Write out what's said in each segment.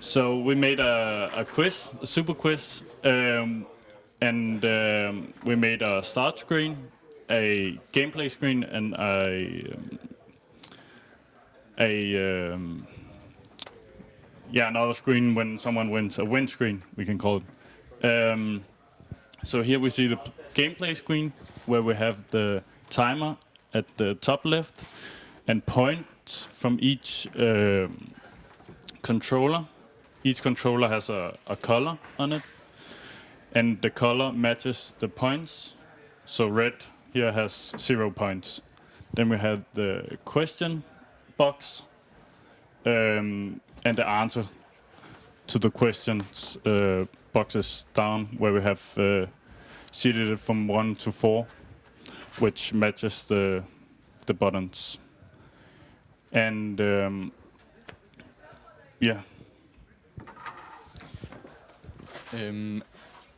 So we made a quiz, a super quiz, and we made a start screen, a gameplay screen, and another screen when someone wins, a win screen we can call it. So here we see the gameplay screen where we have the timer at the top left and points from each controller. Each controller has a color on it, and the color matches the points. So red here has 0 points. Then we have the question box and the answer to the questions boxes down, where we have seeded it from 1 to 4, which matches the buttons. And yeah.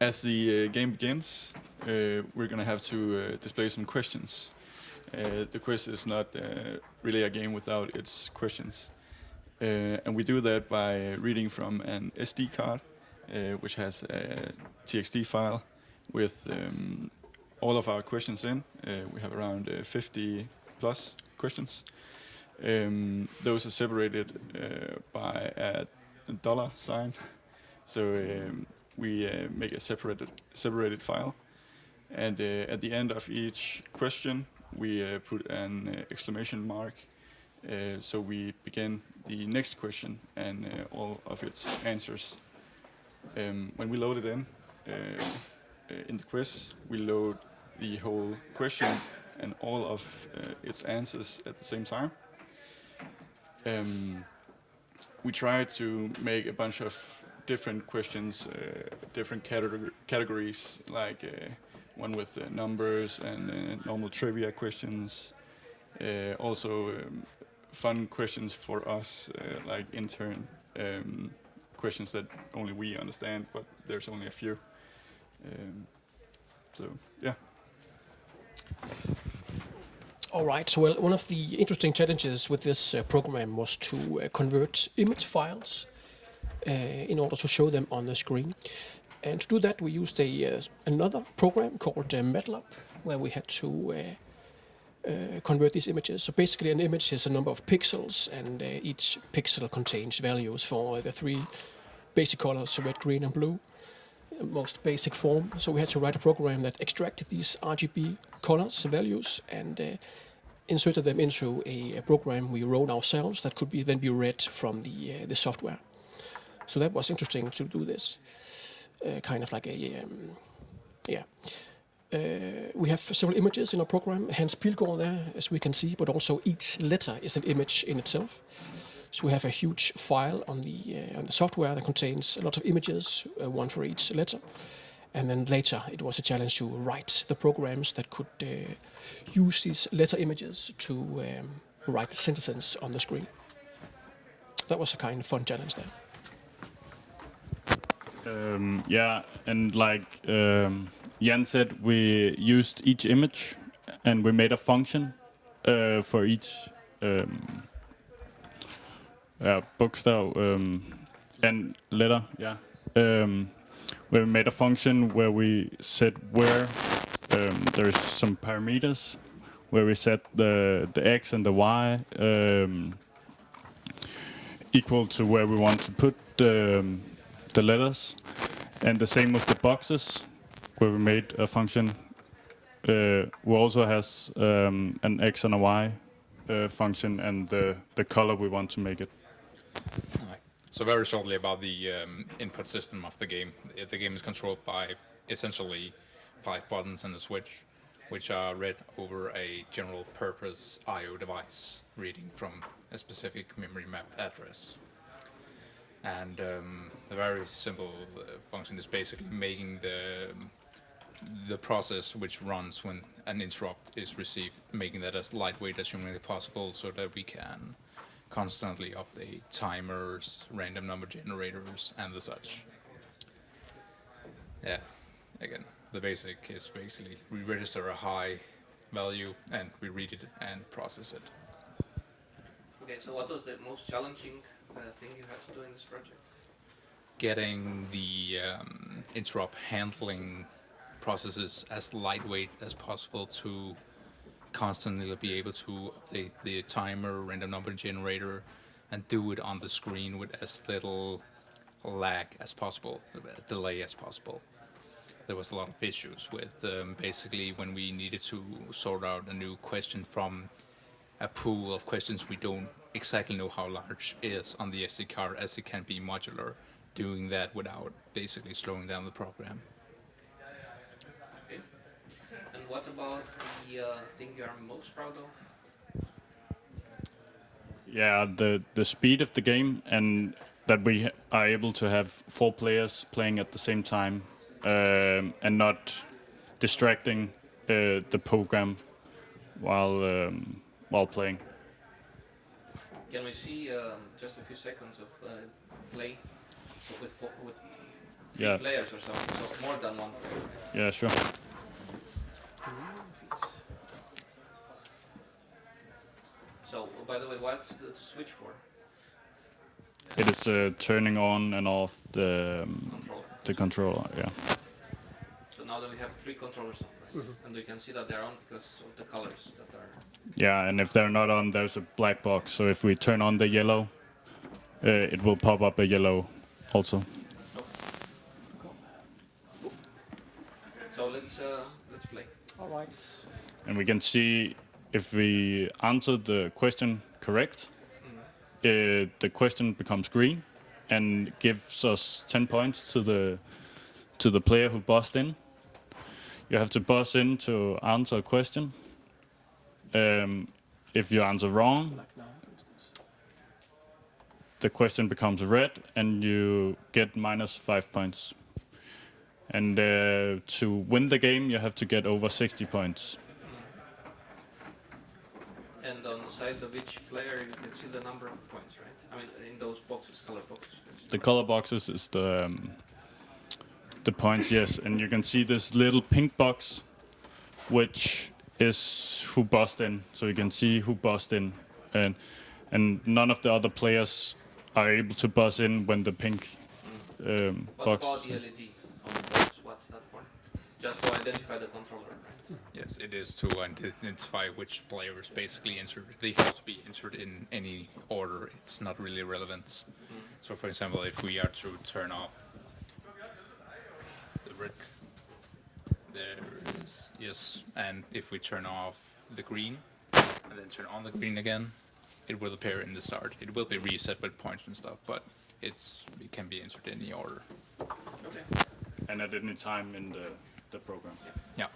As the game begins, we're going to have to display some questions. The quiz is not really a game without its questions. And we do that by reading from an SD card, which has a TXT file with all of our questions in. We have around 50 plus questions. Those are separated by a dollar sign. So we make a separated file, and at the end of each question we put an exclamation mark, so we begin the next question and all of its answers. When we load it in the quiz, we load the whole question and all of its answers at the same time. We try to make a bunch of different questions, different categories, like one with numbers and normal trivia questions. Also fun questions for us, like intern questions that only we understand, but there's only a few. So yeah. All right. So, well, one of the interesting challenges with this program was to convert image files in order to show them on the screen. And to do that, we used another program called MATLAB, where we had to convert these images. So basically, an image is a number of pixels, and each pixel contains values for the 3 basic colors: red, green, and blue. Most basic form. So we had to write a program that extracted these RGB colors, values, and inserted them into a program we wrote ourselves that could then be read from the software. So that was interesting to do this, kind of like we have several images in our program, Hans Pilgaard there, as we can see, but also each letter is an image in itself. So we have a huge file on the software that contains a lot of images, one for each letter. And then later it was a challenge to write the programs that could use these letter images to write sentences on the screen. That was a kind of fun challenge there. And like Jan said, we used each image and we made a function for each bookstyle and letter. We made a function where we said where there's some parameters where we set the x and the y equal to where we want to put the letters, and the same with the boxes, where we made a function who also has an x and a y function and the color we want to make it. Right. So very shortly about the input system of the game. The game is controlled by essentially 5 buttons and a switch, which are read over a general purpose I/O device, reading from a specific memory mapped address. And the very simple function is basically making the process which runs when an interrupt is received, making that as lightweight as humanly possible, so that we can constantly update timers, random number generators, and the such. Yeah, again, the basic is basically we register a high value and we read it and process it. Okay, so what was the most challenging thing you had to do in this project? getting the interrupt handling processes as lightweight as possible to constantly be able to update the timer, random number generator, and do it on the screen with as little lag as possible, delay as possible. There was a lot of issues with basically when we needed to sort out a new question from a pool of questions we don't exactly know how large is on the SD card, as it can be modular, doing that without basically slowing down the program. Okay. And what about the thing you are most proud of? Yeah, the speed of the game, and that we are able to have 4 players playing at the same time, and not distracting the program while playing. Can we see just a few seconds of play? So with 3 Yeah. players or something, so more than 1 player. Yeah, sure. So, by the way, what's the switch for? It is turning on and off Controller. the controller. Yeah. So now that we have 3 controllers on, right? And we can see that they're on because of the colors that are... Yeah, and if they're not on, there's a black box. So if we turn on the yellow, it will pop up a yellow also. So let's play. All right. And we can see if we answer the question correct, the question becomes green and gives us 10 points to the player who buzzed in. You have to buzz in to answer a question. If you answer wrong, Like now, for instance. the question becomes red and you get -5 points. And to win the game, you have to get over 60 points. And on the side of each player, you can see the number of points, right? I mean, in those boxes, color boxes. The color boxes is the points, yes. And you can see this little pink box, which is who buzzed in. So you can see who buzzed in. And none of the other players are able to buzz in when the pink What box. about the LED on the box? What's that for? Just to identify the controller, right? Yes, it is to identify which players basically entered. They can also be entered in any order. It's not really relevant. So, for example, if we are to turn off the red, there is, yes, and if we turn off the green and then turn on the green again, it will appear in the start. It will be reset with points and stuff, but it can be entered in any order. Okay. And at any time in the program. Yeah.